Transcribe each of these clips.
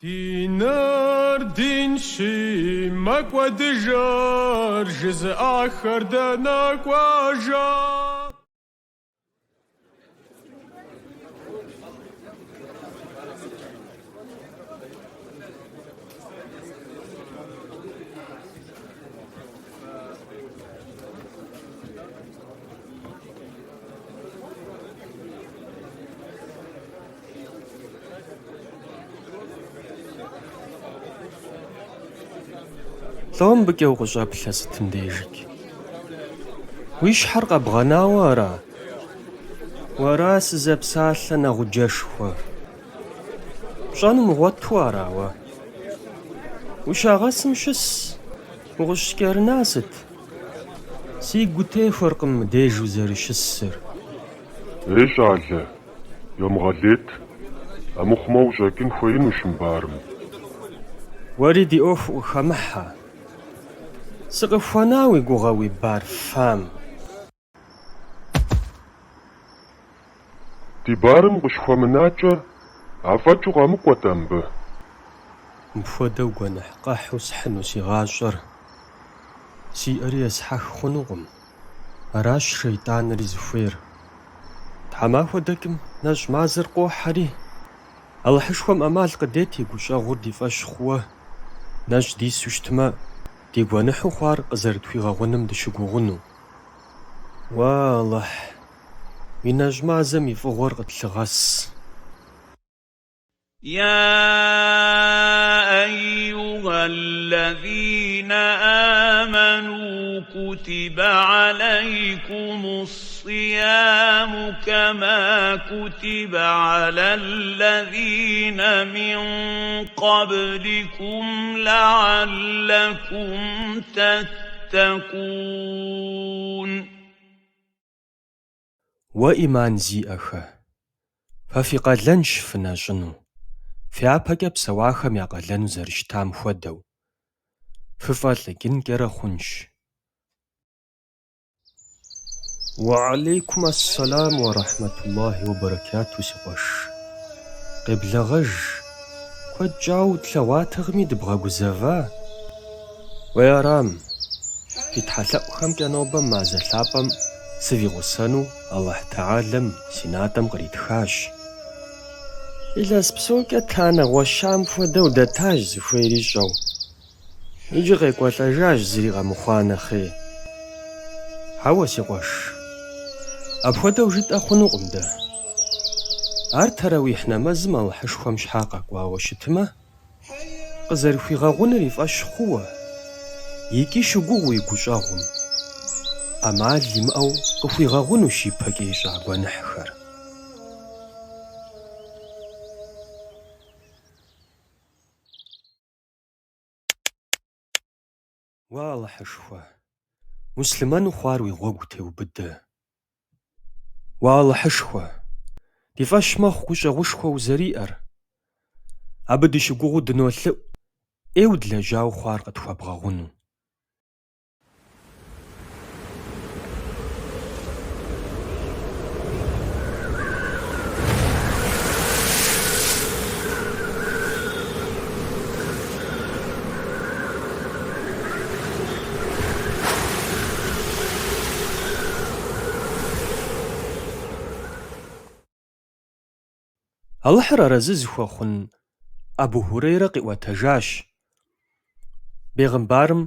Динар динши маквадыжар жыз ахарда накважа. Лъом быкӏэ укъыщӏэплъэ сытым дежик? Уи щхьэр къэбгъэнауэ ара? Уэра сызэпсалъэ нэгъуджэшхуэ. Пщӏэну мыгъуэту ара уэ? Ущагъэсым щыс, укъыщыкӏэрына сыт? Сигу техуэркъым мыбдеж узэрыщысыр. Ей, щӏалэ, йомыгъэлейт. Амыхъумэ ущӏэкӏын хуеинущ мыбарым. Уэри ди ӏуэху ухэмыхьэ. Сыкъыхуэна уи гугъэ уи бар фам. Ди барым къыщыхуэмынакӏэ афӏэкӏыу къэмыкӏуэт абы. Мыпхуэдэу гуэныхь къэхьу схьыну си гъащӏэр. Сиӏэри есхьэх хъунукъым. Аращ шэйтӏанри зыхуейр. Тхьэмахуэ дэкӏым нэщӏ мазэр къохьэри, Алыхьышхуэм ӏэмал къыдет и гущӏэгъур ди фӏэщ хъууэ, нэщӏ дису щытмэ, ди гуэныхьу хъуар къызэрытхуигъэгъуным дыщыгугъыну. Уа Алыхь, уи нэщӏ мазэм и фӏыгъуэр къытлъыгъэс. يا أيها الذين آمنوا كتب عليكم الصيام كما كتب على الذين من قبلكم لعلكم تتقون. وإيمان زيئخ ففي قلنش فناشنو فيابكە پسەواخەم یا قەلەن و زەرشتام خوەدەو ففەڵێکن گەرە خونش. وعليكم السلام ورحمة الله وبركاته سقوش. قبلغج كود جاو تلواتغمي دبغاگوزەڤا. ويارام يتحلقخم كنوبم مازەلھاپەم سڤيغوسەنو الله تعالەم سيناتەم قريتخاش. Илэс псокӏэ танэгъуэщам хуэдэу дэтащ зыхуейри щӏэу. Иджы къекӏуэлӏэжащ зыри къэмыхъуа нэхъей. Хьэуэ си къуэш, апхуэдэу жытӏэ хъунукъым дэ. Ар тэрэуихь нэмэзым Алыхьышхуэм щхьа къэкӏуауэ щытмэ, къызэрыхуигъэгъуныр и фӏэщ хъууэ, икӏи щыгугъ уи гущӏэгъум. Ӏэмал имыӏэу къыхуигъэгъунущ ипэкӏэ ищӏа гуэныхьхэр. Уа Алыхьышхуэ, муслъэмэну хъуар уи гъуэгу теубыдэ. Уа Алыхьышхуэ, ди фӏэщ мэхъу гущӏэгъушхуэ узэриӏэр. Абы дыщыгугъыу дынолъыӏу, ӏейуэ длэжьауэ хъуар къытхуэбгъэгъуну. Алыхьыр арэзы зыхуэхъун Абу Хурейрэ къиӏуэтэжащ. Пейгъымбарым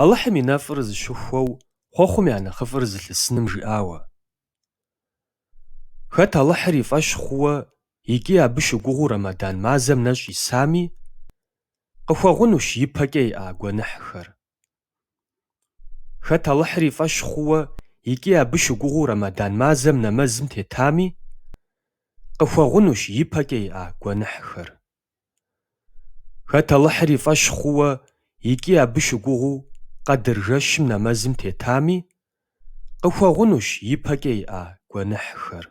Алыхьым и нэфӏыр зыщыхуэу хъуэхъум я нэхъыфӏыр зылъысыным жиӏауэ. Хэт Алыхьыр и фӏэщ хъууэ икӏи абы щыгугъыу Рэмэдан мазэм нэщӏ исами, къыхуэгъунущ ипэкӏэ иӏа гуэныхьхэр. Хэт Алыхьыр и фӏэщ хъууэ икӏи абы щыгугъыу Рэмэдан мазэм нэмэзым тетами, къыхуэгъунущ ипэкӏэ иӏа гуэныхьхэр. Хэт Алыхьыр и фӏэщ хъууэ икӏи абы щыгугъыу къэдыр жэщым нэмэзым тетами, къыхуэгъунущ ипэкӏэ иӏа гуэныхьхэр.